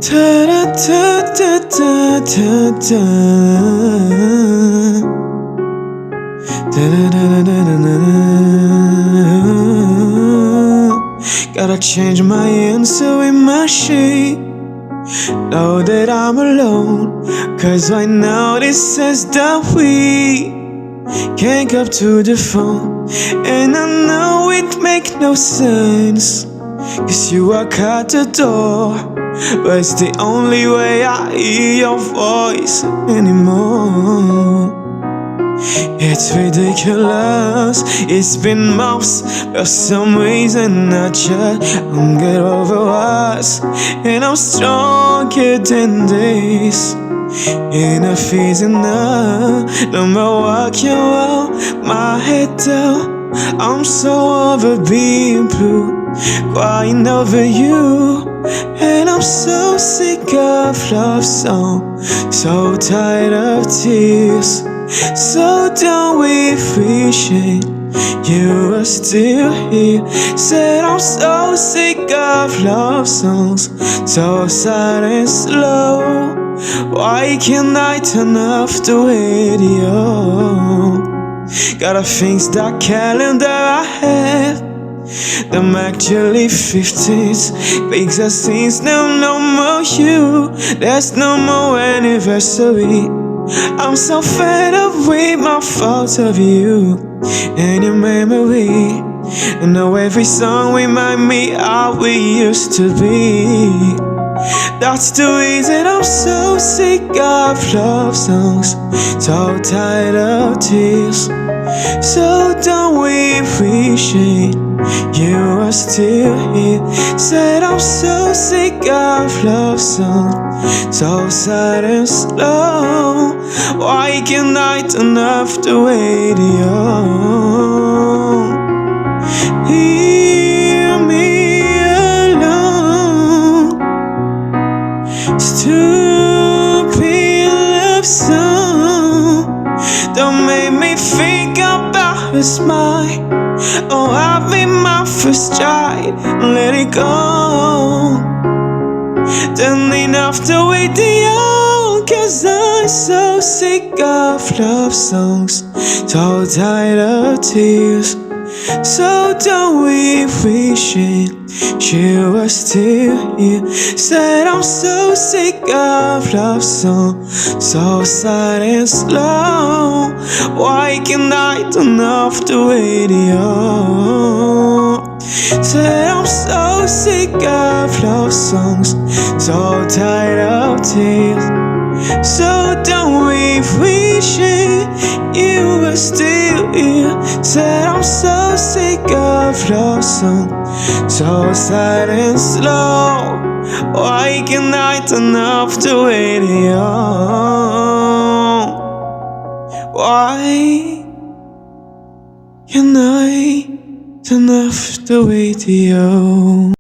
Da da da da da da da. Da da da da da da da. Gotta change my answer in my sheet. Know that I'm alone, 'cause right now this says that we can't come to the phone. And I know it makes no sense, 'cause you walk out the door, but it's the only way I hear your voice anymore. It's ridiculous, it's been months. For some reason I just don't get over us. And I'm stronger than this. Enough is enough. No more walking around my head down. I'm so over being blue, crying over you. And I'm so sick of love songs, so tired of tears. So done with wishing you were still here. Said I'm so sick of love songs, so sad and slow. Why can't I turn off the radio? Gotta fix that calendar I have. I'm actually 50s, because since no more you, there's no more anniversary. I'm so fed up with my thoughts of you and your memory. And now every song remind me how we used to be. That's the reason I'm so sick of love songs, so tired of tears. So done with wishing you were still here. Said I'm so sick of love songs, so sad and slow. Why can't I turn off the radio? Hear me alone. Stupid love song. Don't make me think about a smile. Oh, I've been my first child. Let it go. Turning off the radio, 'cause I'm so sick of love songs, so tired of tears. So done with wishing you were still here. Said I'm so sick of love songs, so sad and slow. Why can't I turn off the radio? Said I'm so sick of love songs, so tired of tears. So done with wishing you were still here. Said I'm so sick of love songs, so sad and slow. Why can't I turn off the radio? Why can't I turn off the radio?